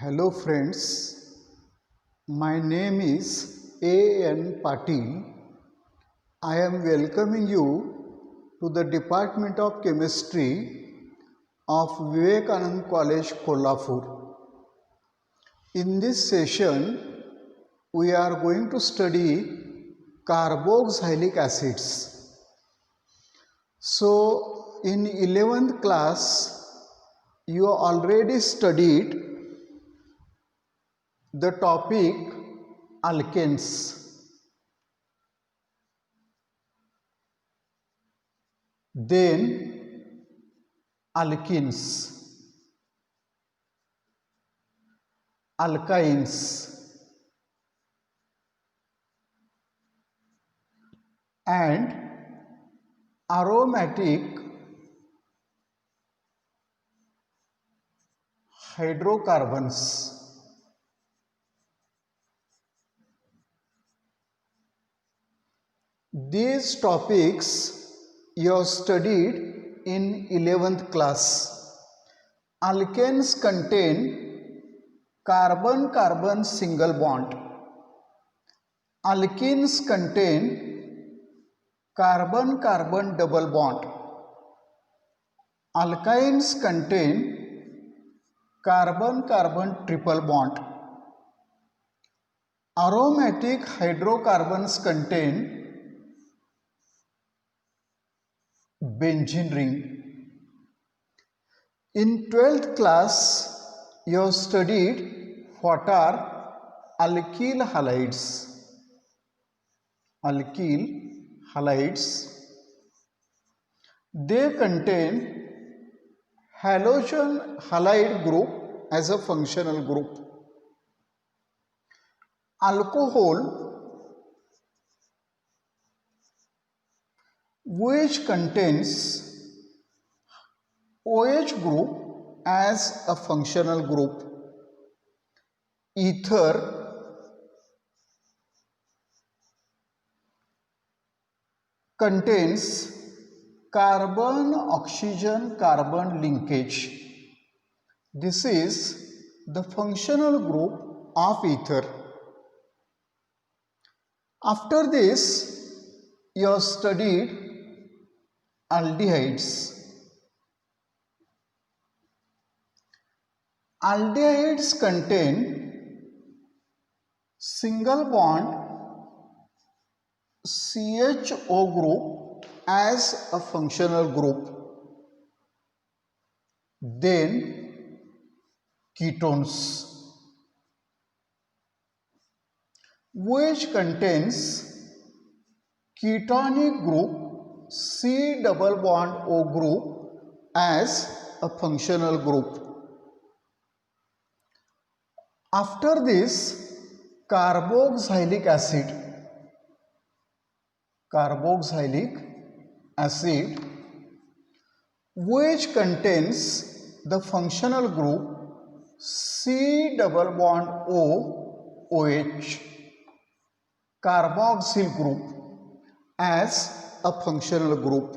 Hello friends, my name is A.N. Patil. I am welcoming you to the Department of Chemistry of Vivekanand College, Kolhapur. In this session, we are going to study carboxylic acids. So, in 11th class, you already studied the topic alkanes. Then alkenes, alkynes, and aromatic hydrocarbons. These topics you have studied in 11th class. Alkanes contain carbon-carbon single bond. Alkenes contain carbon-carbon double bond. Alkynes contain carbon-carbon triple bond. Aromatic hydrocarbons contain benzene ring. In 12th class, you have studied what are alkyl halides. Alkyl halides, they contain halogen halide group as a functional group. Alcohol, which contains OH group as a functional group. Ether, contains carbon-oxygen-carbon linkage. This is the functional group of ether. After this, you have studied aldehydes. Aldehydes contain single bond CHO group as a functional group. Then ketones, which contains ketonic group C double bond O group as a functional group. After this, carboxylic acid. Carboxylic acid, which contains the functional group C double bond O OH, carboxyl group as a functional group.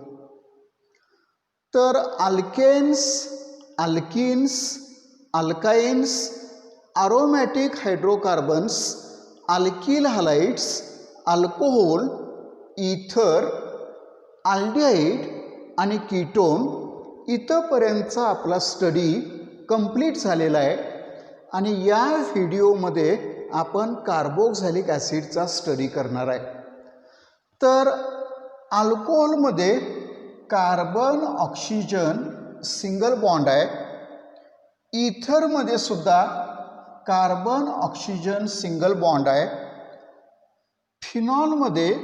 तर alkanes, alkenes, alkynes, aromatic hydrocarbons, alkyl halides, alcohol, ether, aldehyde आणि ketone इथपर्यंतचा आपला study complete झालेला आहे. आणि या व्हिडिओमध्ये आपण carboxylic ॲसिडचा study करणार आहे. तर अल्कोहोलमध्ये कार्बन ऑक्सिजन सिंगल बॉन्ड आहे. इथरमध्ये सुद्धा कार्बन ऑक्सिजन सिंगल बॉन्ड आहे. फिनॉलमध्ये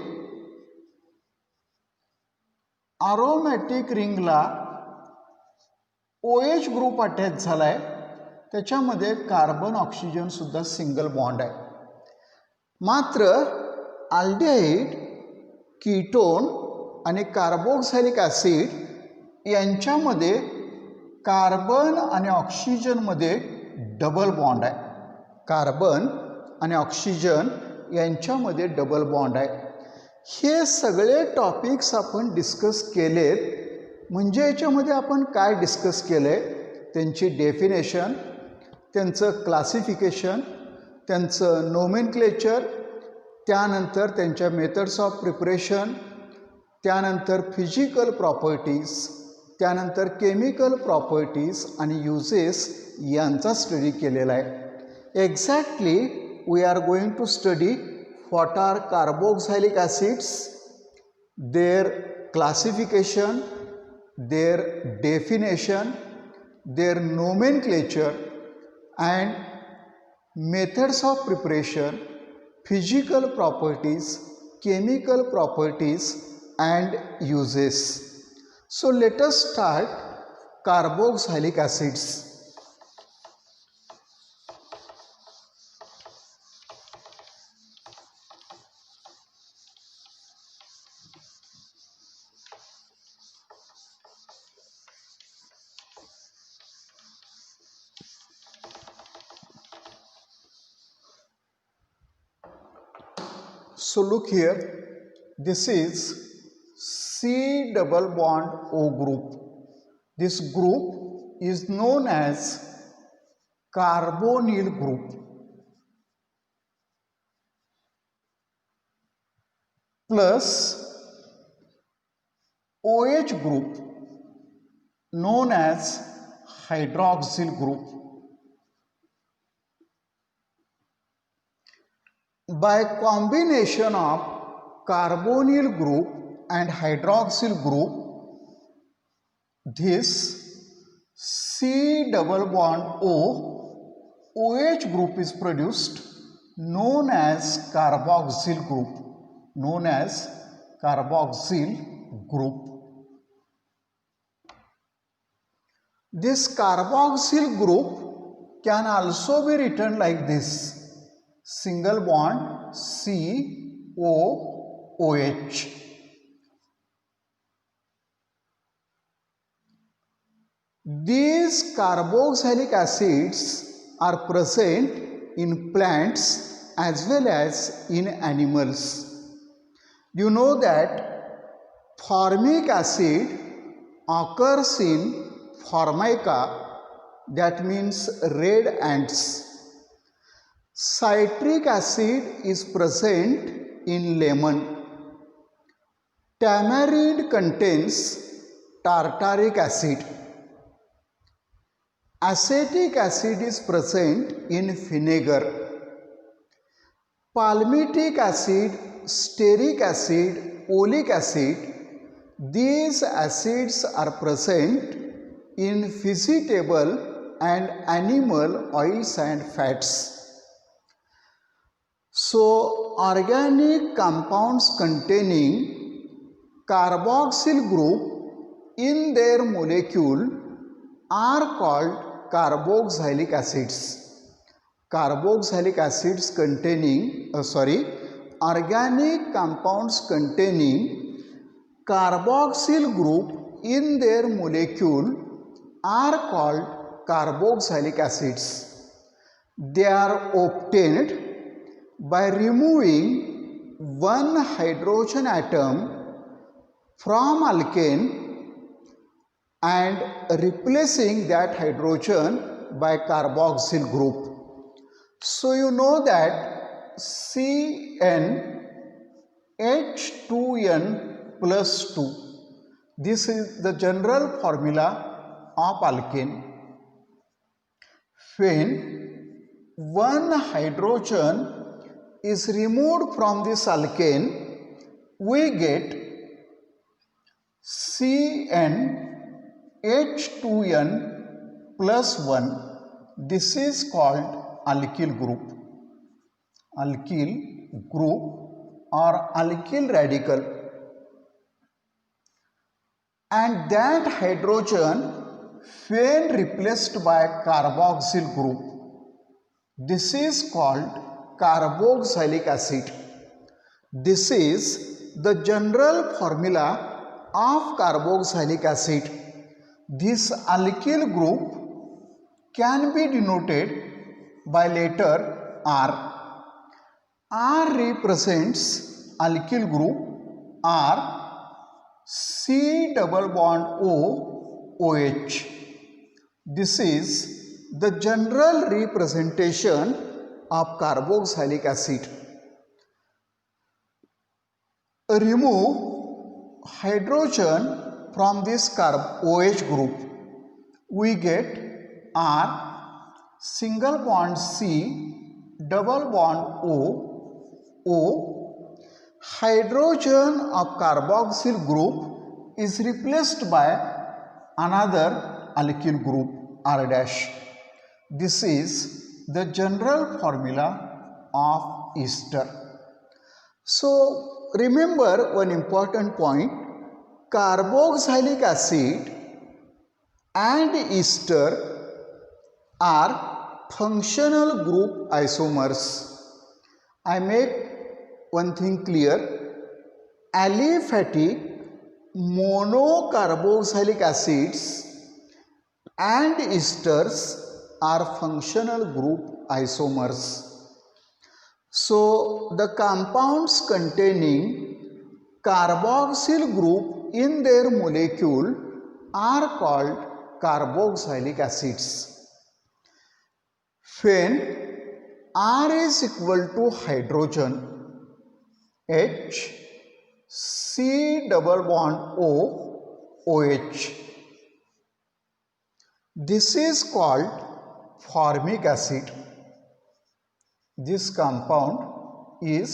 अरोमॅटिक रिंगला OH ग्रुप अटॅच झाला आहे. त्याच्यामध्ये कार्बन ऑक्सिजन सुद्धा सिंगल बॉन्ड आहे. मात्र अल्डिहाइड, कीटोन आणि कार्बोक्झिलिक ॲसिड यांच्यामध्ये कार्बन आणि ऑक्सिजनमध्ये डबल बॉन्ड आहे. कार्बन आणि ऑक्सिजन यांच्यामध्ये डबल बॉन्ड आहे. हे सगळे टॉपिक्स आपण डिस्कस केलेत. म्हणजे याच्यामध्ये आपण काय डिस्कस केले, त्यांची डेफिनेशन, त्यांचं क्लासिफिकेशन, त्यांचं नोमेनक्लेचर, त्यानंतर त्यांच्या मेथड्स ऑफ प्रिपरेशन, त्यानंतर फिजिकल प्रॉपर्टीज, त्यानंतर केमिकल प्रॉपर्टीज आणि युजेस यांचा स्टडी केलेला आहे. Exactly we are going to study what are carboxylic acids, their classification, their definition, their nomenclature and methods of preparation, physical properties, chemical properties and uses. So let us start carboxylic acids. So look here, this is C double bond O group. This group is known as carbonyl group. Plus OH group known as hydroxyl group. By combination of carbonyl group and hydroxyl group, this C double bond O OH group is produced, known as carboxyl group, known as carboxyl group. This carboxyl group can also be written like this: single bond C O OH. These carboxylic acids are present in plants as well as in animals. You know that formic acid occurs in Formica, that means red ants. Citric acid is present in lemon. Tamarind contains tartaric acid. Acetic acid is present in vinegar. Palmitic acid, stearic acid, oleic acid, these acids are present in vegetable and animal oils and fats. So, organic compounds containing carboxyl group in their molecule are called carboxylic acids. Carboxylic acids containing, organic compounds containing carboxyl group in their molecule are called carboxylic acids. They are obtained by removing one hydrogen atom from alkane and replacing that hydrogen by carboxyl group. So you know that CnH2n plus 2. This is the general formula of alkane. When one hydrogen is removed from this alkane, we get CnH2n plus 1. This is called alkyl group. Alkyl group or alkyl radical. And that hydrogen, when replaced by carboxyl group, this is called carboxylic acid. This is the general formula of carboxylic acid. This alkyl group can be denoted by letter R. R represents alkyl group R C double bond O OH. This is the general representation of carboxylic acid. Remove hydrogen from this OH group. We get R, single bond C, double bond O, O. Hydrogen of carboxyl group is replaced by another alkyl group R dash. This is the general formula of ester. So remember one important point: carboxylic acid and ester are functional group isomers. I make one thing clear: aliphatic monocarboxylic acids and esters are functional group isomers. So the compounds containing carboxyl group in their molecule are called carboxylic acids. When R is equal to hydrogen, H, C double bond O, OH. This is called formic acid. This compound is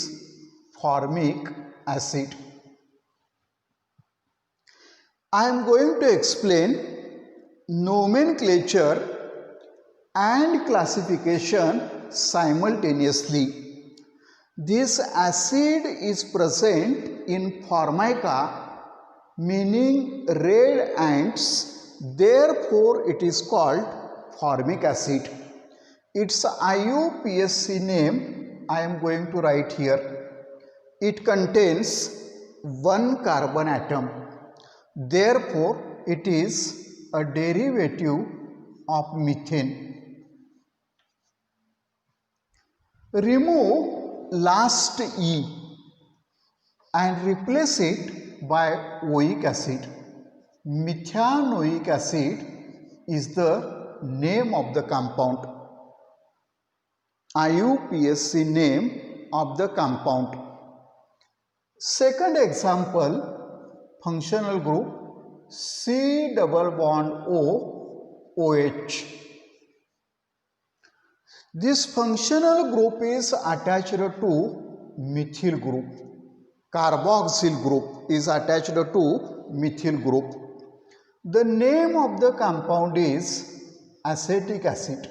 formic acid. I am going to explain nomenclature and classification simultaneously. This acid is present in Formica, meaning red ants, therefore it is called formic acid. Its IUPAC name I am going to write here. It contains one carbon atom, therefore it is a derivative of methane. Remove last E and replace it by oic acid. Methanoic acid is the name of the compound. IUPAC name of the compound. Second example, functional group C double bond O, OH. This functional group is attached to methyl group. Carboxyl group is attached to methyl group. The name of the compound is acetic acid.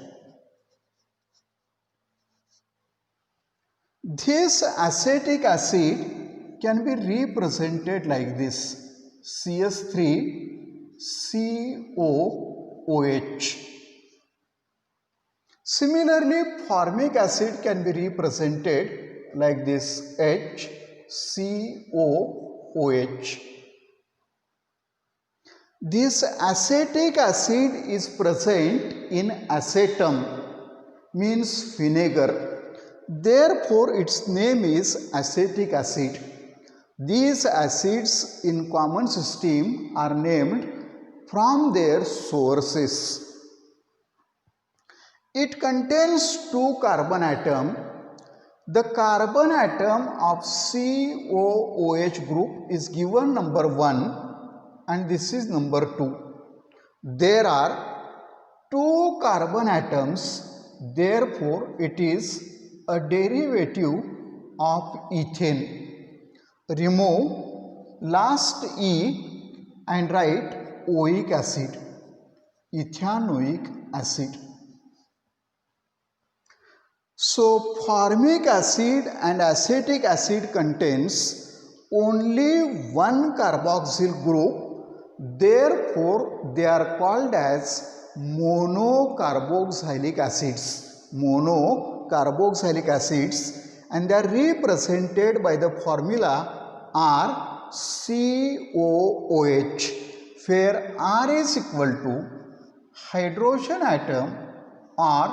This acetic acid can be represented like this: CH3COOH. Similarly, formic acid can be represented like this: HCOOH. This acetic acid is present in acetum, means vinegar. Therefore, its name is acetic acid. These acids in common system are named from their sources. It contains two carbon atoms. The carbon atom of COOH group is given number 1 and this is number 2. There are two carbon atoms, therefore it is a derivative of ethane. Remove last E and write oic acid, ethanoic acid. So formic acid and acetic acid contains only one carboxyl group, therefore they are called as monocarboxylic acids. Monocarboxylic acids, and they are represented by the formula RCOOH, where R is equal to hydrogen atom or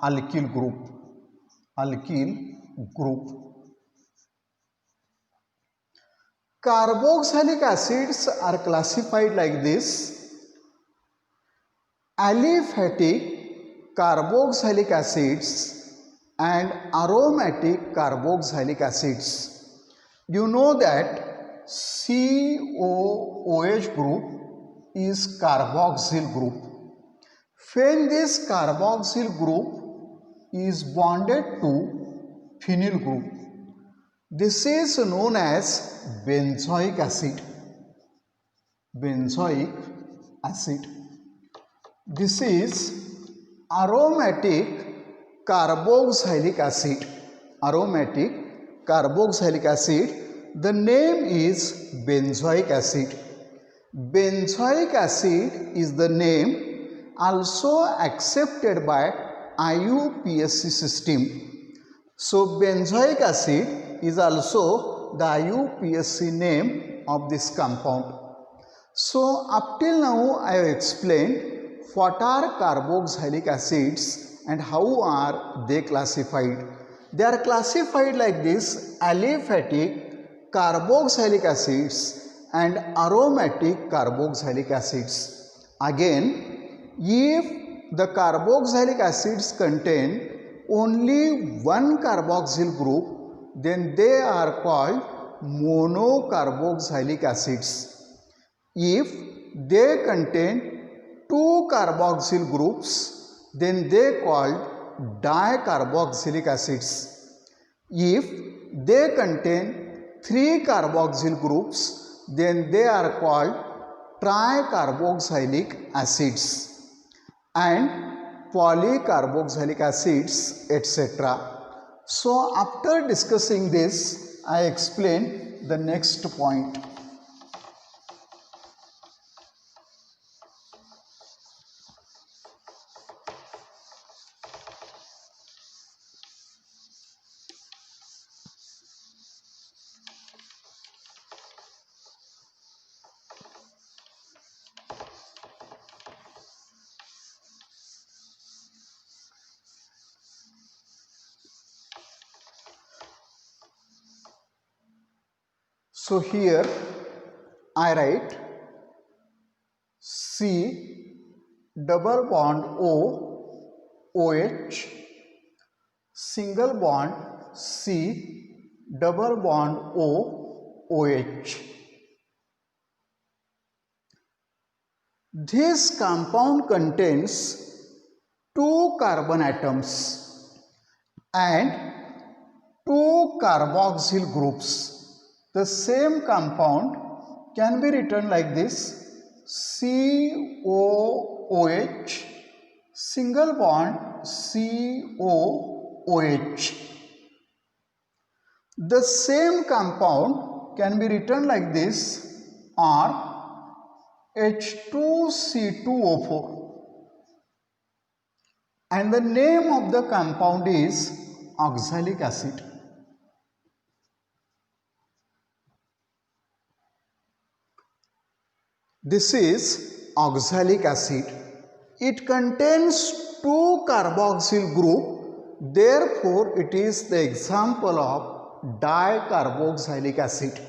alkyl group. Carboxylic acids are classified like this: aliphatic carboxylic acids and aromatic carboxylic acids. You know that COOH group is carboxyl group. When this carboxyl group is bonded to phenyl group, this is known as benzoic acid. Benzoic acid. This is aromatic carboxylic acid. Aromatic carboxylic acid. The name is benzoic acid. Benzoic acid is the name also accepted by IUPAC system. So benzoic acid is also the IUPAC name of this compound. So up till now I have explained what are carboxylic acids and how are they classified. They are classified like this: aliphatic carboxylic acids and aromatic carboxylic acids. Again, if the carboxylic acids contain only one carboxyl group, then they are called monocarboxylic acids. If they contain two carboxyl groups, then they called dicarboxylic acids. If they contain three carboxyl groups, then they are called tricarboxylic acids and polycarboxylic acids, etc. So after discussing this, I explain the next point. So here I write C double bond O OH, single bond C double bond O OH. This compound contains two carbon atoms and two carboxyl groups. The same compound can be written like this: COOH, single bond COOH. The same compound can be written like this, or H2C2O4, and the name of the compound is oxalic acid. This is oxalic acid. It contains two carboxyl group, therefore it is the example of dicarboxylic acid.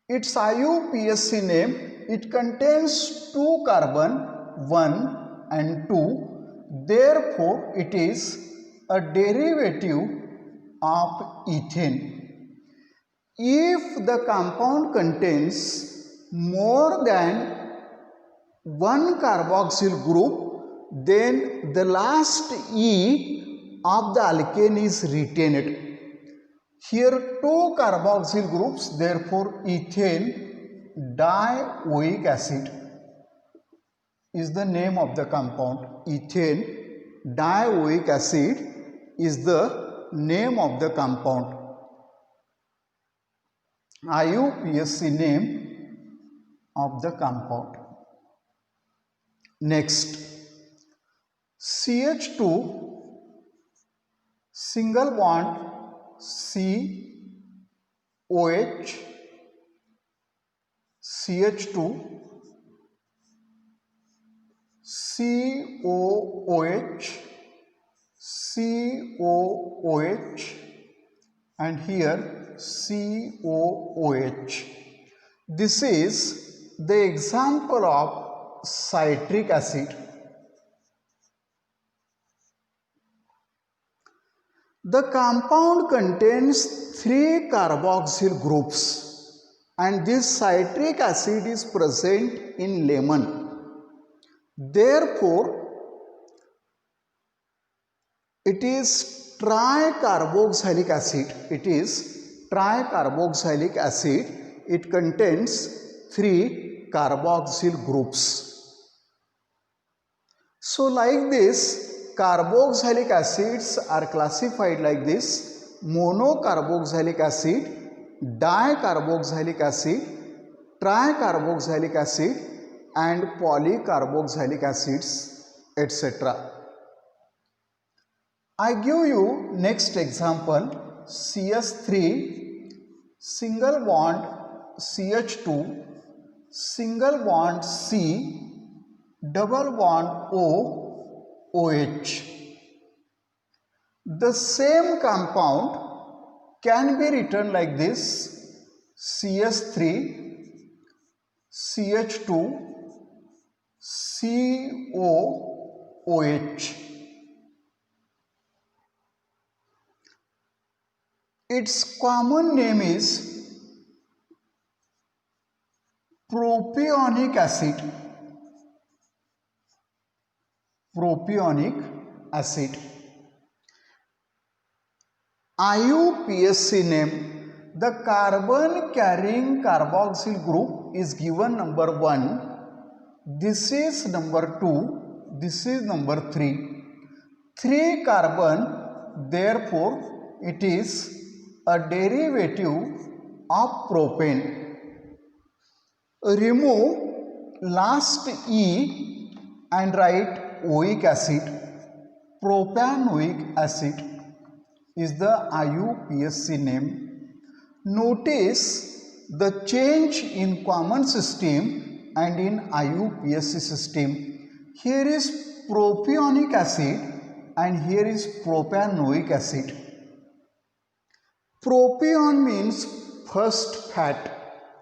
Its IUPAC name, it contains two carbon, 1 and 2, therefore it is a derivative of ethane. If the compound contains more than one carboxyl group, then the last E of the alkane is retained. Here two carboxyl groups, therefore ethane dioic acid is the name of the compound. Ethane dioic acid is the name of the compound. IUPAC name of the compound. Next, CH2 single bond COH, CH2 COOH, COOH, and here COOH. This is the example of citric acid. The compound contains 3 carboxyl groups and this citric acid is present in lemon. Therefore, it is tricarboxylic acid. It is tricarboxylic acid. It contains 3 carboxyl groups. So like this, carboxylic acids are classified like this: monocarboxylic acid, dicarboxylic acid, tricarboxylic acid and polycarboxylic acids, etc. I give you next example: CH3 single bond CH2 single bond C double bond O OH. The same compound can be written like this: CH3 CH2 COOH. Its common name is propionic acid. Propionic acid. IUPAC name: the carbon carrying carboxyl group is given number 1, this is number 2, this is number 3. 3 carbon, therefore it is a derivative of propane. Remove last E and write oic acid. Propanoic acid is the IUPAC name. Notice the change in common system and in IUPAC system. Here is propionic acid and here is propanoic acid. Propion means first fat.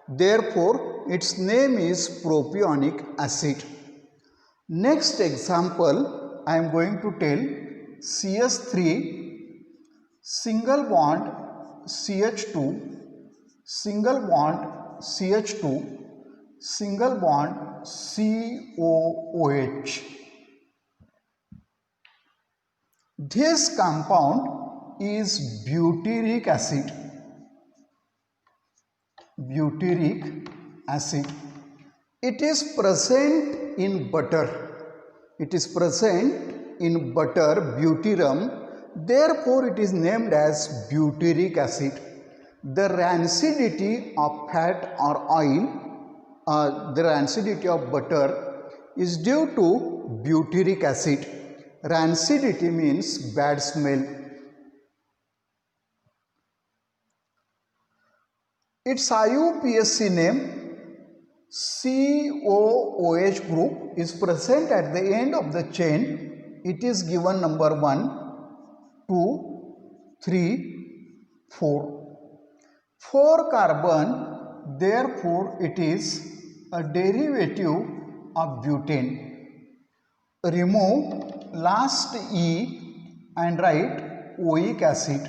Therefore, its name is propionic acid. Next example, I am going to tell: CH3 single bond CH2 single bond CH2 single bond COOH. This compound is butyric acid. Butyric acid. It is present in butter. It is present in butter, butyrum. Therefore, it is named as butyric acid. The rancidity of fat or oil, the rancidity of butter is due to butyric acid. Rancidity means bad smell. Its IUPAC name COOH group is present at the end of the chain. It is given number 1, 2, 3, 4. 4 carbon, therefore it is a derivative of butane. Remove last E and write oic acid.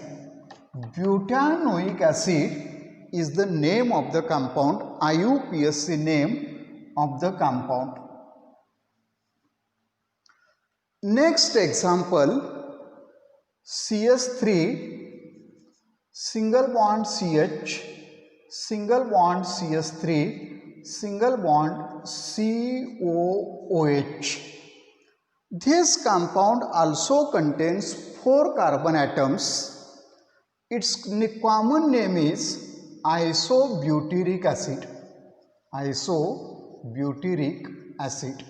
Butanoic acid is the name of the compound, IUPAC name of the compound. Next example: CH3 single bond CH single bond CH3 single bond COOH. This compound also contains 4 carbon atoms. Its common name is isobutyric acid. Isobutyric acid.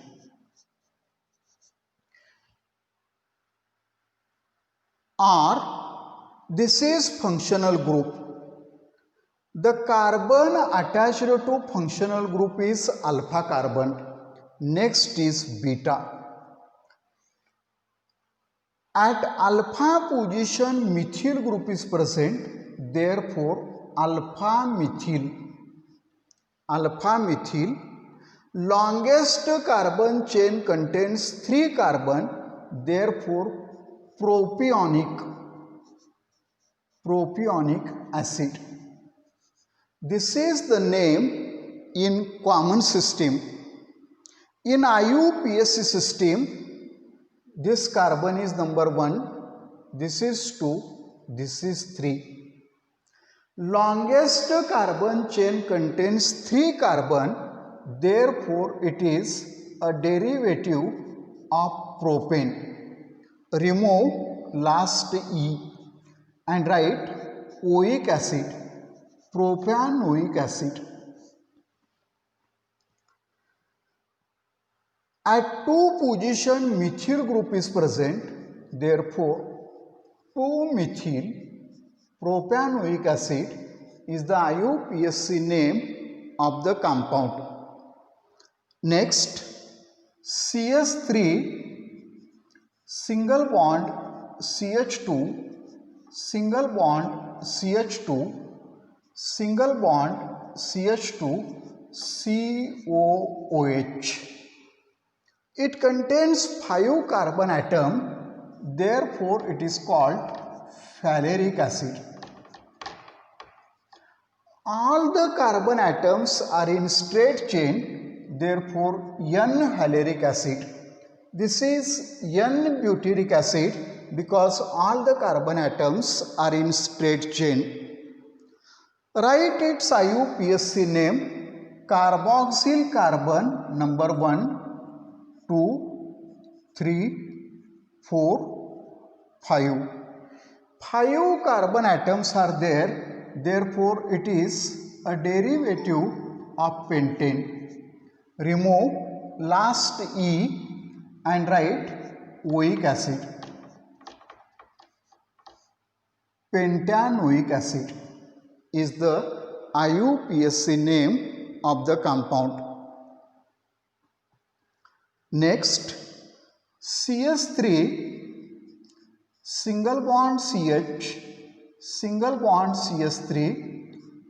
Or this is functional group. The carbon attached to functional group is alpha carbon. Next is beta. At alpha position methyl group is present. Therefore, alpha methyl. Longest carbon chain contains 3 carbon, therefore propionic acid. This is the name in common system. In IUPAC system, this carbon is number 1, this is 2, this is 3. Longest carbon chain contains 3 carbon, therefore it is a derivative of propane. Remove last E and write oic acid, propionic acid. At 2 position methyl group is present, therefore 2-methyl propionic acid is the IUPAC name of the compound. Next, CH3 single bond CH2 single bond CH2 single bond CH2 COOH. It contains 5 carbon atom, therefore it is called phaleric acid. All the carbon atoms are in straight chain, therefore N-phaleric acid. This is N-butyric acid because all the carbon atoms are in straight chain. Write its IUPAC name: carboxyl carbon number 1, 2, 3, 4, 5. 5 carbon atoms are there, therefore it is a derivative of pentane. Remove last E and write oic acid, pentanoic acid is the IUPAC name of the compound. Next, CH3 single bond CH single bond CH3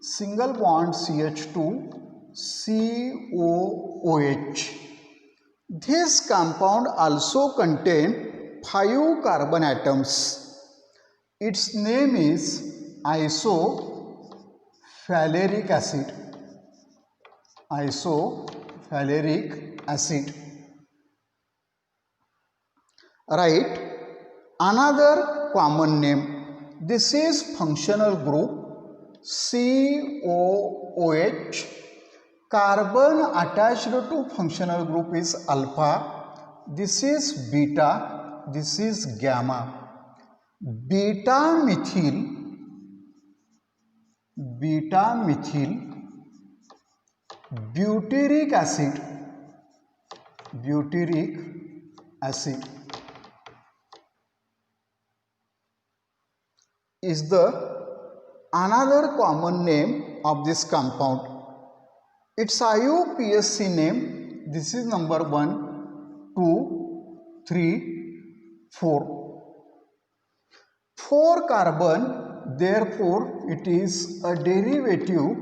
single bond CH2 COOH. This compound also contains 5 carbon atoms. Its name is isophaleric acid. Isophaleric acid. Write another common name. This is functional group COOH. Carbon attached to functional group is alpha. This is beta. This is gamma. Beta methyl butyric acid is the another common name of this compound. Its IUPAC name, this is number 1, 2, 3, 4. 4 carbon, therefore it is a derivative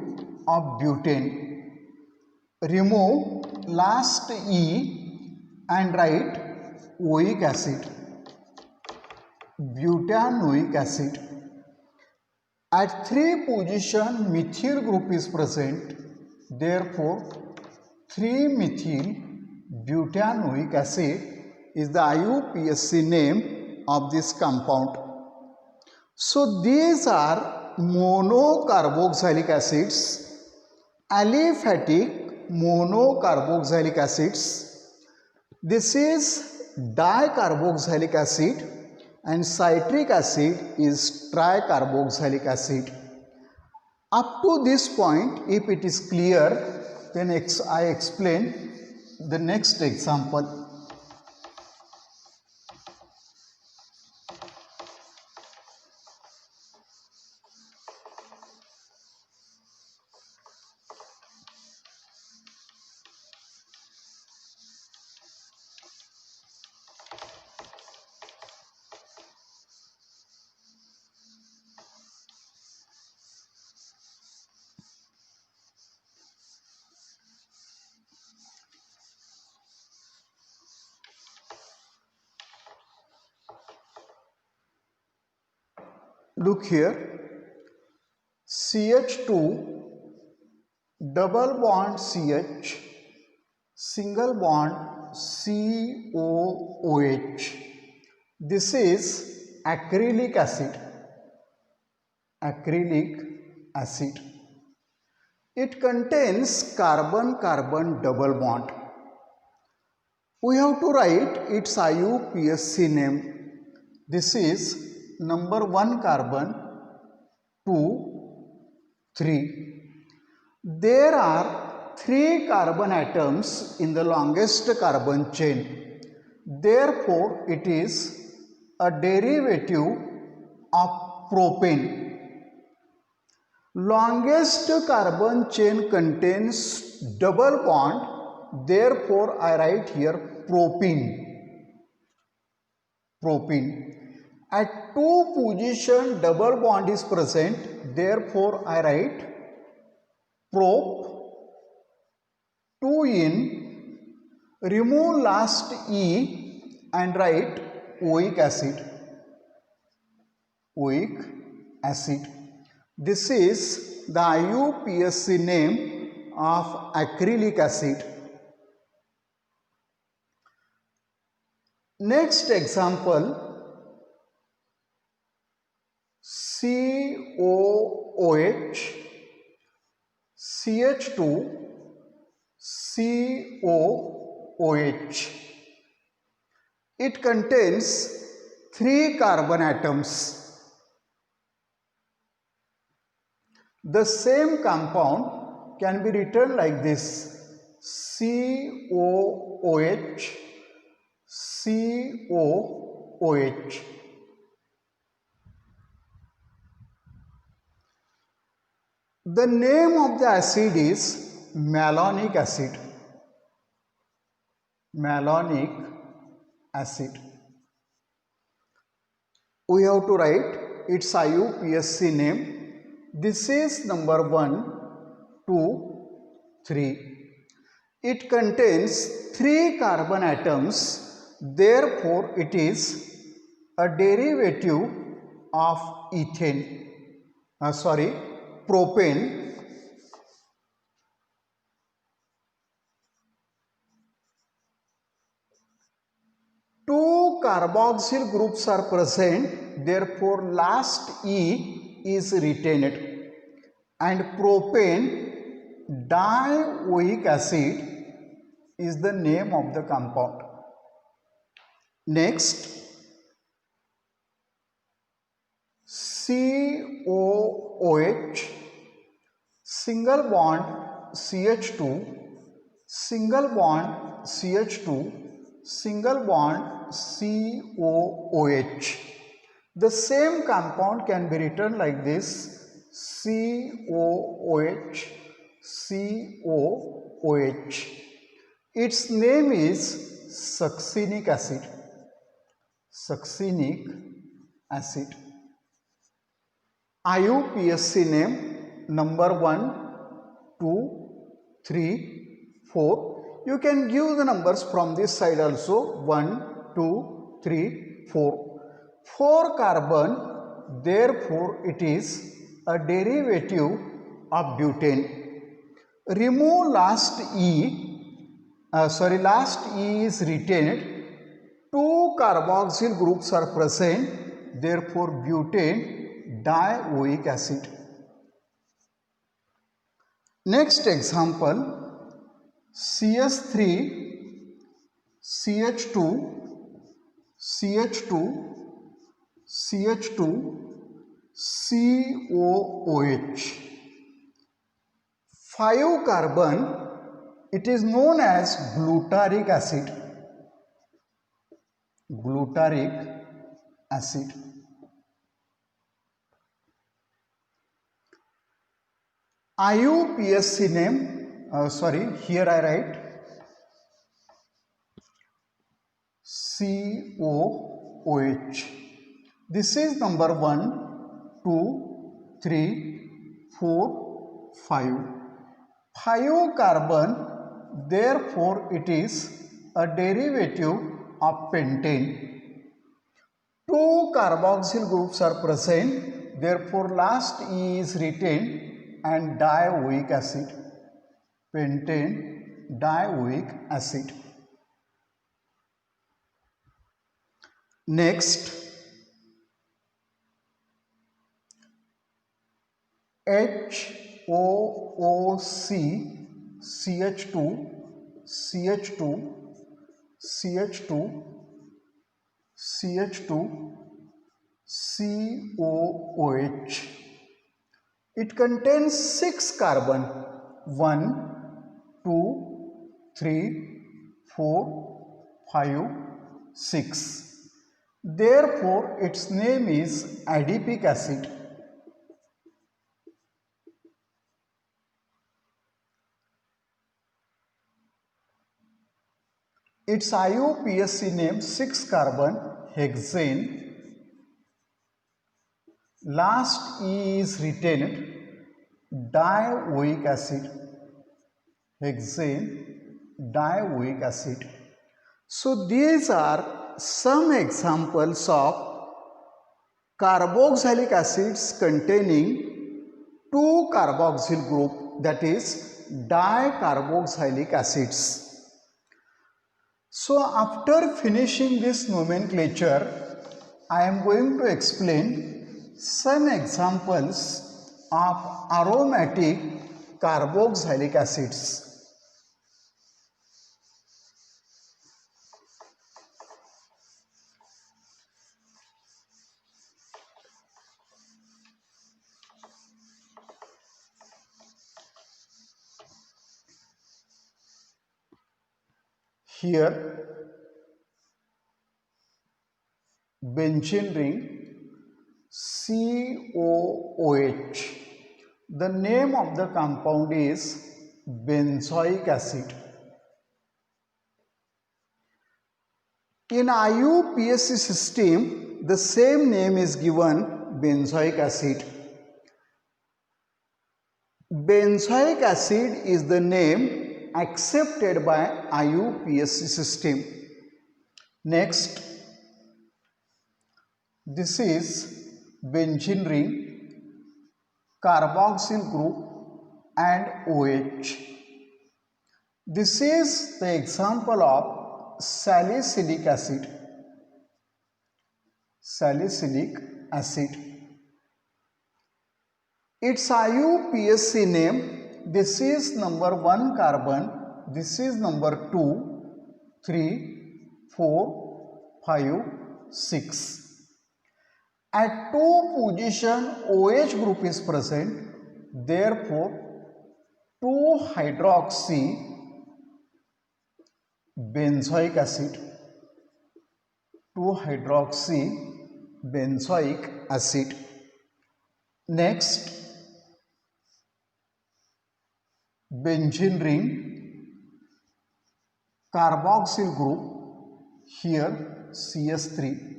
of butane. Remove last E and write oic acid, butanoic acid. At 3 position methyl group is present, therefore 3-methyl butanoic acid is the IUPAC name of this compound. So these are monocarboxylic acids, aliphatic monocarboxylic acids. This is dicarboxylic acid and citric acid is tricarboxylic acid. Up to this point, if it is clear, then I explain the next example. look here, CH2 double bond CH, single bond COOH. This is acrylic acid. Acrylic acid. It contains carbon-carbon double bond. We have to write its IUPAC name. This is number 1 carbon, 2, 3. There are 3 carbon atoms in the longest carbon chain. Therefore, it is a derivative of propane. Longest carbon chain contains double bond. Therefore, I write here propene. Propene. At 2 position double bond is present. Therefore, I write prop. 2 in, remove last E and write oic acid. Oic acid. This is the IUPAC name of acrylic acid. Next example, COOH, CH2, COOH. It contains 3 carbon atoms. The same compound can be written like this: COOH, COOH. The name of the acid is malonic acid. Malonic acid. We have to write its IUPAC name. This is number 1, 2, 3. It contains 3 carbon atoms. Therefore, it is a derivative of propane. 2 carboxyl groups are present. Therefore, last E is retained. And propane dioic acid is the name of the compound. Next, COOH, single bond CH2, single bond CH2, single bond COOH. The same compound can be written like this: COOH, COOH. Its name is succinic acid. Succinic acid. IUPAC name number 1, 2, 3, 4. You can give the numbers from this side also: 1, 2, 3, 4. 4 carbon, therefore it is a derivative of butane. Remove last E, last E is retained. 2 carboxyl groups are present, therefore butane dioic acid. Next example, CS3, CH2, CH2, CH2, COOH. 5 carbon, it is known as glutaric acid. Glutaric acid. IUPAC name, here I write COOH. This is number 1, 2, 3, 4, 5. 5 carbon, therefore it is a derivative of pentane. 2 carboxyl groups are present, therefore last E is retained and dioic acid, pentane dioic acid. Next, HOOC, CH2, CH2, CH2, CH2, COOH. It contains 6 carbon, 1, 2, 3, 4, 5, 6. Therefore, its name is adipic acid. Its IUPAC name 6 carbon hexane. Last E is retained, dioic acid, hexane dioic acid. So these are some examples of carboxylic acids containing 2 carboxyl group, that is dicarboxylic acids. So after finishing this nomenclature, I am going to explain some examples of aromatic carboxylic acids. Here, benzene ring, COOH. The name of the compound is benzoic acid. In IUPAC system, the same name is given, benzoic acid. Benzoic acid is the name accepted by IUPAC system. Next, this is benzene ring, carboxyl group and OH. This is the example of salicylic acid. Salicylic acid. Its IUPAC name, this is number 1 carbon, this is number 2, 3, 4, 5, 6. At 2 position OH group is present, therefore 2-hydroxy benzoic acid. 2-hydroxy benzoic acid. Next, benzene ring, carboxyl group, here CS3.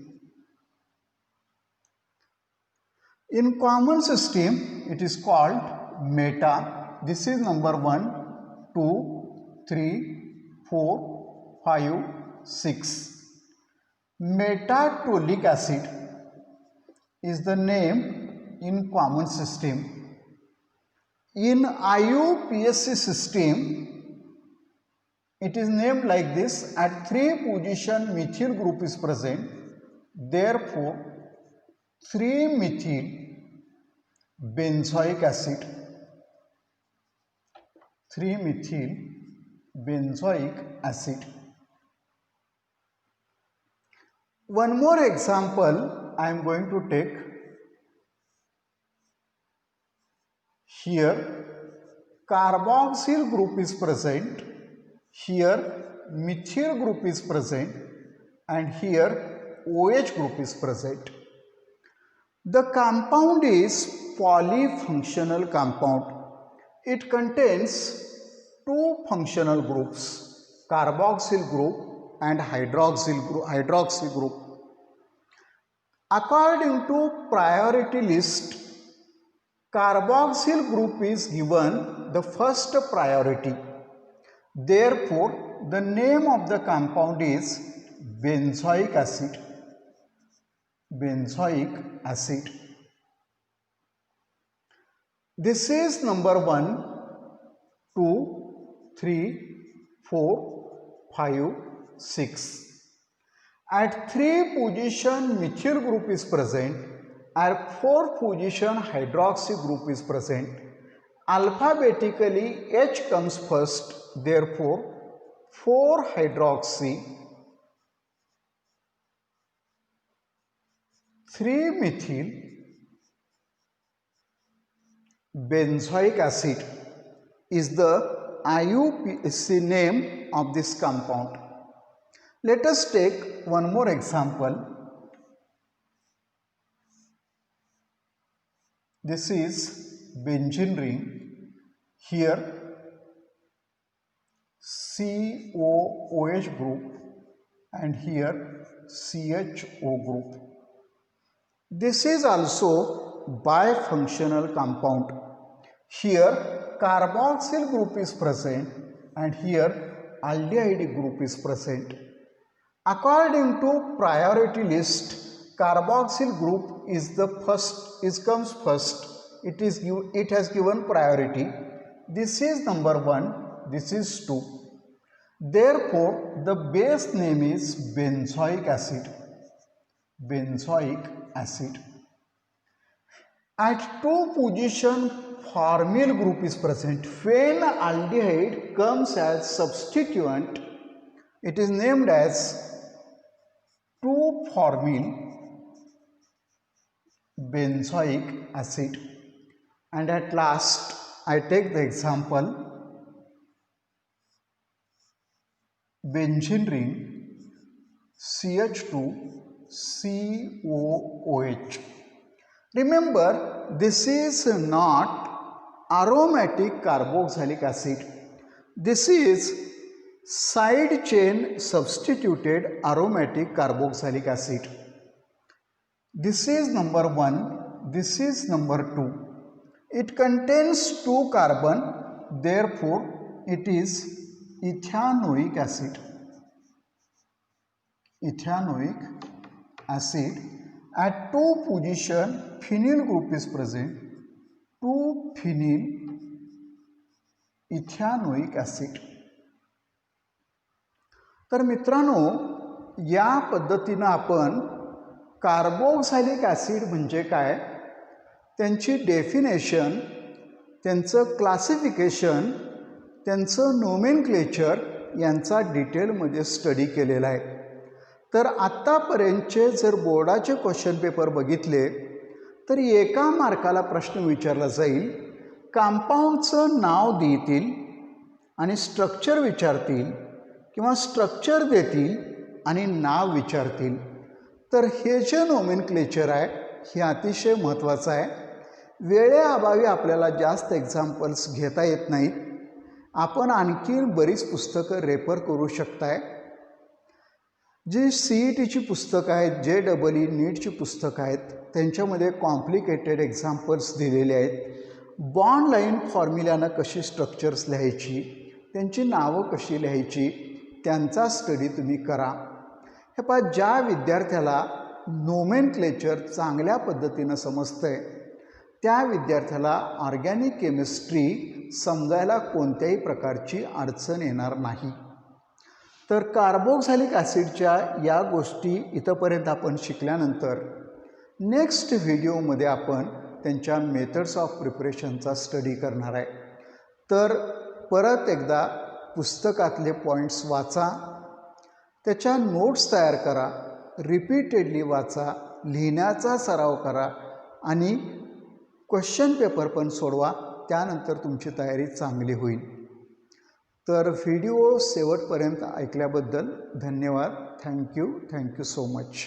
In common system, it is called meta. This is number 1, 2, 3, 4, 5, 6. Metatolic acid is the name in common system. In IUPAC system, it is named like this. At 3 position methyl group is present, therefore 3-methyl benzoic acid. 3-methyl benzoic acid. One more example I am going to take. Here carboxyl group is present, here methyl group is present, and here OH group is present. The compound is polyfunctional compound. It contains 2 functional groups, carboxyl group and hydroxy group. According to priority list, carboxyl group is given the first priority. Therefore, the name of the compound is benzoic acid. Benzoic acid. This is number 1, 2, 3, 4, 5, 6. At 3 position methyl group is present, at 4 position hydroxy group is present. Alphabetically H comes first, therefore 4 hydroxy, 3 methyl benzoic acid is the IUPAC name of this compound. Let us take one more example. This is benzene ring. Here COOH group and here CHO group. This is also bifunctional compound. Here carboxyl group is present and here aldehyde group is present. According to priority list, carboxyl group comes first. It has given priority. This is number 1, this is 2. Therefore the base name is benzoic acid. Benzoic acid. At 2 position formyl group is present. When aldehyde comes as substituent, it is named as 2-formyl benzoic acid. And at last I take the example benzene ring CH2 COOH. Remember, this is not aromatic carboxylic acid. This is side chain substituted aromatic carboxylic acid. This is number 1, this is number 2. It contains 2 carbon, therefore it is ethanoic acid. Ethanoic acid. At 2 position phenyl group is present. 2-phenyl ethanoic acid. तर मित्रांनो, या पद्धतीनं आपण carboxylic acid म्हणजे काय, त्यांची definition, त्यांचं classification, त्यांचं नोमेनक्लेचर यांचा डिटेलमध्ये स्टडी केलेला आहे. तर आत्तापर्यंतचे जर बोर्डाचे क्वेश्चन पेपर बघितले तर एका मार्काला प्रश्न विचारला जाईल, कंपाऊंडचं नाव देतील आणि स्ट्रक्चर विचारतील किंवा स्ट्रक्चर देतील आणि नाव विचारतील. तर हे जे नोमेनक्लेचर आहे हे अतिशय महत्त्वाचं आहे. वेळेअभावी आपल्याला जास्त एक्झाम्पल्स घेता येत नाहीत. आपण आणखी बरीच पुस्तकं रेफर करू शकताय. जी CETची पुस्तकं आहेत, JEE नीटची पुस्तकं आहेत, त्यांच्यामध्ये कॉम्प्लिकेटेड एक्झाम्पल्स दिलेले आहेत. बॉन्ड लाईन फॉर्म्युल्यानं कशी स्ट्रक्चर्स लिहायची, त्यांची नावं कशी लिहायची, त्यांचा स्टडी तुम्ही करा. हे पहा, ज्या विद्यार्थ्याला नोमेनक्लेचर चांगल्या पद्धतीनं समजतंय त्या विद्यार्थ्याला ऑर्गॅनिक केमिस्ट्री समजायला कोणत्याही प्रकारची अडचण येणार नाही. तर कार्बोक्सिलिक ॲसिडच्या या गोष्टी इथंपर्यंत आपण शिकल्यानंतर नेक्स्ट व्हिडिओमध्ये आपण त्यांच्या मेथड्स ऑफ प्रिपरेशनचा स्टडी करणार आहे. तर परत एकदा पुस्तकातले पॉईंट्स वाचा, त्याच्या नोट्स तयार करा, रिपीटेडली वाचा, लिहिण्याचा सराव करा आणि क्वेश्चन पेपर पण सोडवा. त्यानंतर तुमची तयारी चांगली होईल. तर व्हिडिओ शेवटपर्यंत ऐकल्याबद्दल धन्यवाद. Thank you so much.